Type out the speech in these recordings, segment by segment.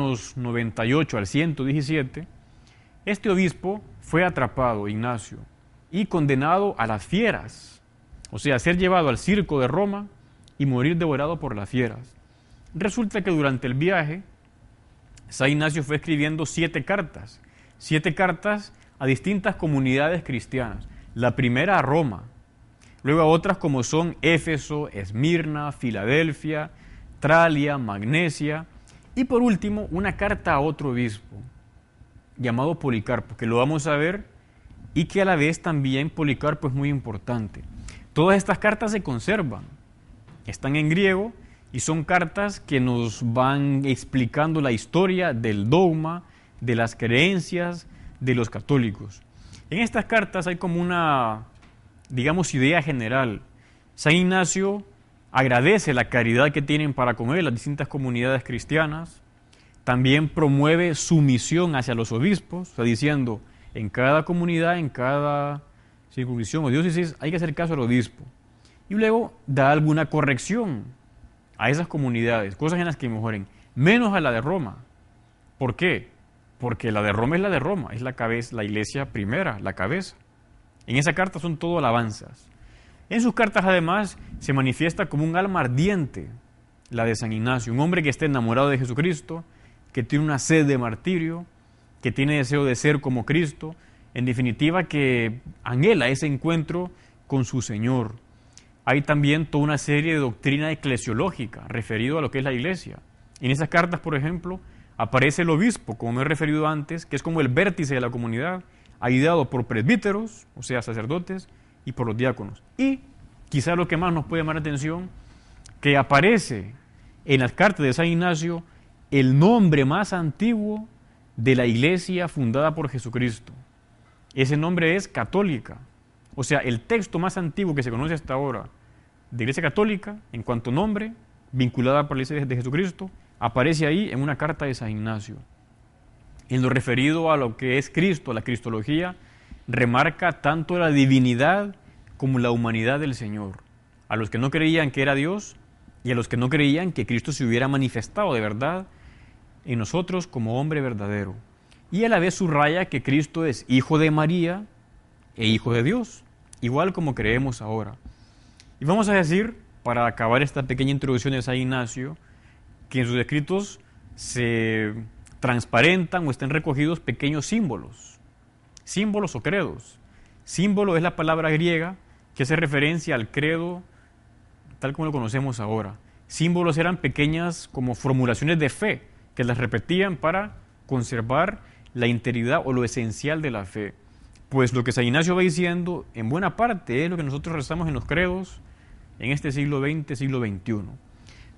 años 98 al 117, este obispo fue atrapado, Ignacio, y condenado a las fieras, o sea, a ser llevado al circo de Roma y morir devorado por las fieras. Resulta que durante el viaje, San Ignacio fue escribiendo 7 cartas a distintas comunidades cristianas. La primera a Roma, luego a otras como son Éfeso, Esmirna, Filadelfia, Tralia, Magnesia, y por último una carta a otro obispo llamado Policarpo, que lo vamos a ver, y que a la vez también Policarpo es muy importante. Todas estas cartas se conservan, están en griego y son cartas que nos van explicando la historia del dogma, de las creencias de los católicos. En estas cartas hay como una, digamos, idea general. San Ignacio agradece la caridad que tienen para con él las distintas comunidades cristianas. También promueve su misión hacia los obispos, o sea, diciendo, en cada comunidad, en cada circunscripción o diócesis, hay que hacer caso al obispo. Y luego da alguna corrección a esas comunidades, cosas en las que mejoren, menos a la de Roma. ¿Por qué? Porque la de Roma es la de Roma, es la cabeza, la iglesia primera, la cabeza. En esa carta son todo alabanzas. En sus cartas además se manifiesta como un alma ardiente, la de San Ignacio, un hombre que está enamorado de Jesucristo, que tiene una sed de martirio, que tiene deseo de ser como Cristo, en definitiva que anhela ese encuentro con su Señor. Hay también toda una serie de doctrina eclesiológica referido a lo que es la iglesia. En esas cartas, por ejemplo, aparece el obispo, como me he referido antes, que es como el vértice de la comunidad, ayudado por presbíteros, o sea, sacerdotes, y por los diáconos. Y quizá lo que más nos puede llamar la atención, que aparece en las cartas de San Ignacio el nombre más antiguo de la iglesia fundada por Jesucristo. Ese nombre es católica. O sea, el texto más antiguo que se conoce hasta ahora de Iglesia Católica, en cuanto nombre, vinculada por la Iglesia de Jesucristo, aparece ahí en una carta de San Ignacio. En lo referido a lo que es Cristo, la cristología, remarca tanto la divinidad como la humanidad del Señor. A los que no creían que era Dios y a los que no creían que Cristo se hubiera manifestado de verdad en nosotros como hombre verdadero. Y a la vez subraya que Cristo es hijo de María e hijo de Dios, igual como creemos ahora. Y vamos a decir, para acabar esta pequeña introducción de San Ignacio, que en sus escritos se transparentan o estén recogidos pequeños símbolos o credos. Símbolo es la palabra griega que hace referencia al credo tal como lo conocemos ahora. Símbolos eran pequeñas como formulaciones de fe que las repetían para conservar la integridad o lo esencial de la fe. Pues lo que San Ignacio va diciendo, en buena parte, es lo que nosotros rezamos en los credos en este siglo XX, siglo XXI.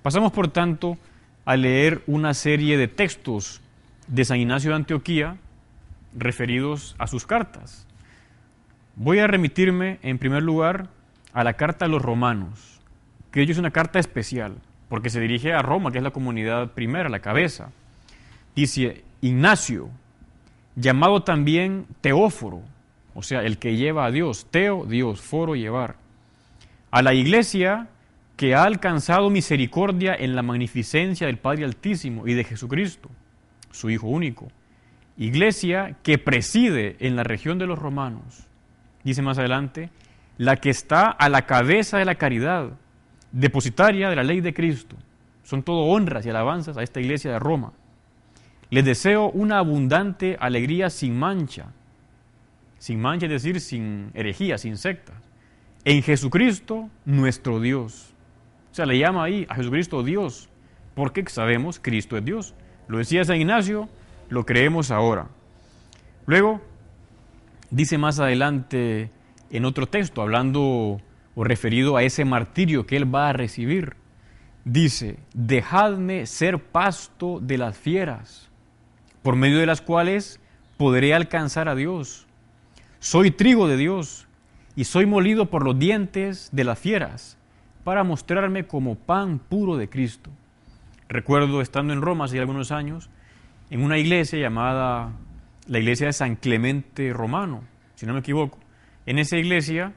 Pasamos, por tanto, a leer una serie de textos de San Ignacio de Antioquía referidos a sus cartas. Voy a remitirme, en primer lugar, a la carta a los romanos, que es una carta especial, porque se dirige a Roma, que es la comunidad primera, la cabeza. Dice, Ignacio, llamado también Teóforo, o sea, el que lleva a Dios, Teo, Dios, foro, llevar, a la iglesia que ha alcanzado misericordia en la magnificencia del Padre Altísimo y de Jesucristo, su Hijo único, iglesia que preside en la región de los romanos, dice más adelante, la que está a la cabeza de la caridad, depositaria de la ley de Cristo. Son todo honras y alabanzas a esta iglesia de Roma. Les deseo una abundante alegría sin mancha, es decir, sin herejía, sin sectas, en Jesucristo nuestro Dios. O sea, le llama ahí a Jesucristo Dios, porque sabemos Cristo es Dios. Lo decía San Ignacio, lo creemos ahora. Luego, dice más adelante en otro texto, hablando o referido a ese martirio que él va a recibir, dice, dejadme ser pasto de las fieras, por medio de las cuales podré alcanzar a Dios. Soy trigo de Dios y soy molido por los dientes de las fieras para mostrarme como pan puro de Cristo. Recuerdo estando en Roma hace algunos años, en una iglesia llamada la iglesia de San Clemente Romano, si no me equivoco. En esa iglesia,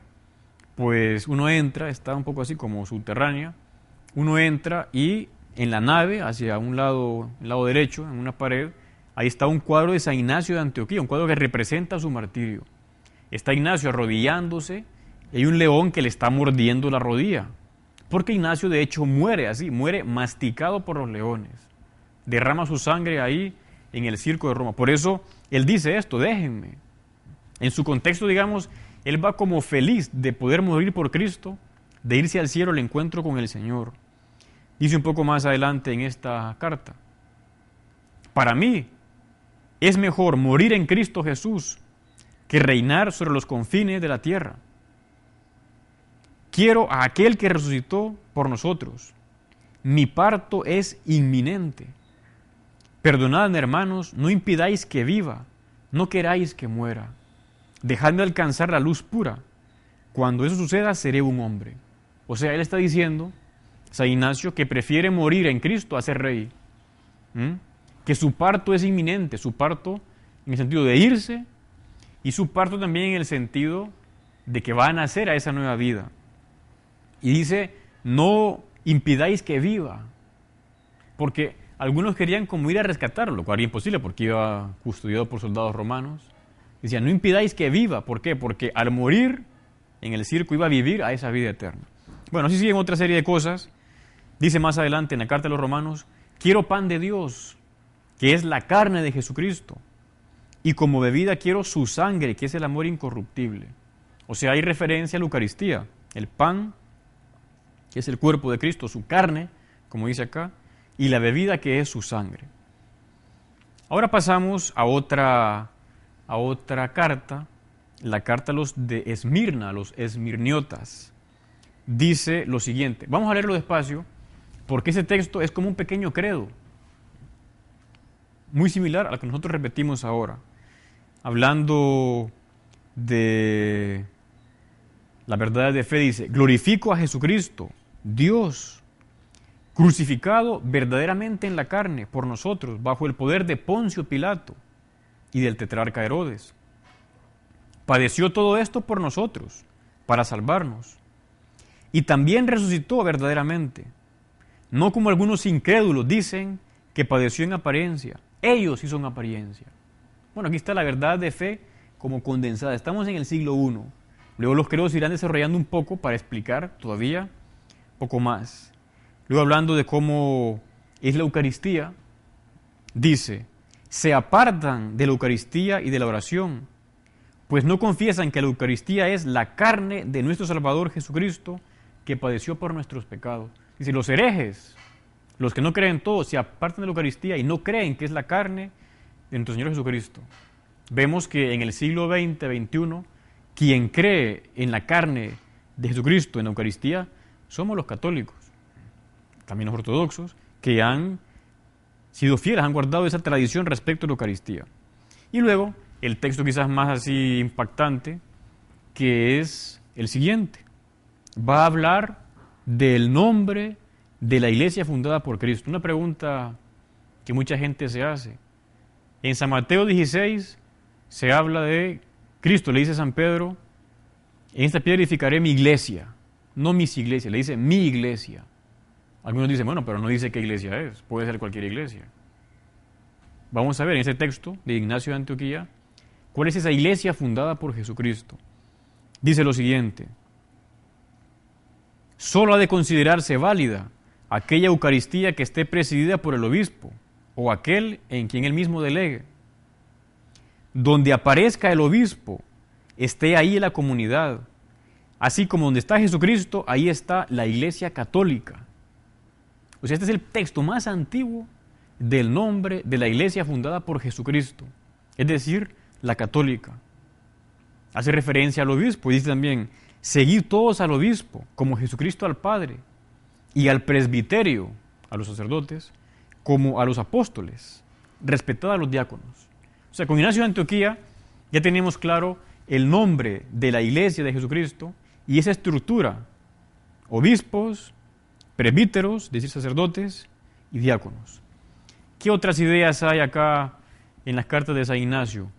pues uno entra, está un poco así como subterránea, uno entra y en la nave, hacia un lado, el lado derecho, en una pared, ahí está un cuadro de San Ignacio de Antioquía, un cuadro que representa su martirio. Está Ignacio arrodillándose y hay un león que le está mordiendo la rodilla. Porque Ignacio de hecho muere así, muere masticado por los leones. Derrama su sangre ahí en el circo de Roma. Por eso él dice esto, déjenme. En su contexto, digamos, él va como feliz de poder morir por Cristo, de irse al cielo al encuentro con el Señor. Dice un poco más adelante en esta carta, para mí es mejor morir en Cristo Jesús que reinar sobre los confines de la tierra. Quiero a aquel que resucitó por nosotros. Mi parto es inminente. Perdonadme, hermanos, no impidáis que viva, no queráis que muera. Dejadme alcanzar la luz pura. Cuando eso suceda, seré un hombre. O sea, él está diciendo, San Ignacio, que prefiere morir en Cristo a ser rey. Que su parto es inminente, su parto en el sentido de irse y su parto también en el sentido de que va a nacer a esa nueva vida. Y dice, no impidáis que viva, porque algunos querían como ir a rescatarlo, lo cual era imposible porque iba custodiado por soldados romanos. Decían, no impidáis que viva, ¿por qué? Porque al morir en el circo iba a vivir a esa vida eterna. Bueno, así siguen otra serie de cosas. Dice más adelante en la carta de los romanos, quiero pan de Dios, que es la carne de Jesucristo, y como bebida quiero su sangre, que es el amor incorruptible. O sea, hay referencia a la Eucaristía, el pan, que es el cuerpo de Cristo, su carne, como dice acá, y la bebida que es su sangre. Ahora pasamos a otra carta, la carta a los de Esmirna, a los esmirniotas. Dice lo siguiente, vamos a leerlo despacio, porque ese texto es como un pequeño credo, muy similar a lo que nosotros repetimos ahora, hablando de la verdad de fe. Dice, glorifico a Jesucristo, Dios, crucificado verdaderamente en la carne por nosotros, bajo el poder de Poncio Pilato y del tetrarca Herodes. Padeció todo esto por nosotros, para salvarnos. Y también resucitó verdaderamente, no como algunos incrédulos dicen que padeció en apariencia. Ellos sí son apariencia. Bueno, aquí está la verdad de fe como condensada. Estamos en el siglo I. Luego los credos irán desarrollando un poco para explicar todavía poco más. Luego hablando de cómo es la Eucaristía, dice, se apartan de la Eucaristía y de la oración, pues no confiesan que la Eucaristía es la carne de nuestro Salvador Jesucristo, que padeció por nuestros pecados. Dice, los herejes, los que no creen todos, se apartan de la Eucaristía y no creen que es la carne de nuestro Señor Jesucristo. Vemos que en el siglo XX, XXI, quien cree en la carne de Jesucristo en la Eucaristía somos los católicos, también los ortodoxos, que han sido fieles, han guardado esa tradición respecto a la Eucaristía. Y luego, el texto quizás más así impactante, que es el siguiente. Va a hablar del nombre de la iglesia fundada por Cristo. Una pregunta que mucha gente se hace. En San Mateo 16 se habla de Cristo, le dice a San Pedro, en esta piedra edificaré mi iglesia, no mis iglesias, le dice mi iglesia. Algunos dicen, bueno, pero no dice qué iglesia es, puede ser cualquier iglesia. Vamos a ver en ese texto de Ignacio de Antioquía, cuál es esa iglesia fundada por Jesucristo. Dice lo siguiente, solo ha de considerarse válida aquella Eucaristía que esté presidida por el obispo o aquel en quien él mismo delegue. Donde aparezca el obispo, esté ahí la comunidad. Así como donde está Jesucristo, ahí está la Iglesia Católica. O sea, este es el texto más antiguo del nombre de la Iglesia fundada por Jesucristo, es decir, la católica. Hace referencia al obispo y dice también, seguid todos al obispo, como Jesucristo al Padre, y al presbiterio, a los sacerdotes, como a los apóstoles, respetad a los diáconos. O sea, con Ignacio de Antioquía ya tenemos claro el nombre de la iglesia de Jesucristo y esa estructura, obispos, presbíteros, es decir, sacerdotes y diáconos. ¿Qué otras ideas hay acá en las cartas de San Ignacio?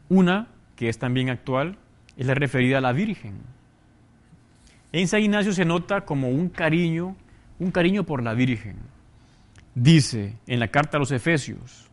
Una, que es también actual, es la referida a la Virgen. En San Ignacio se nota como un cariño por la Virgen. dice en la carta a los Efesios,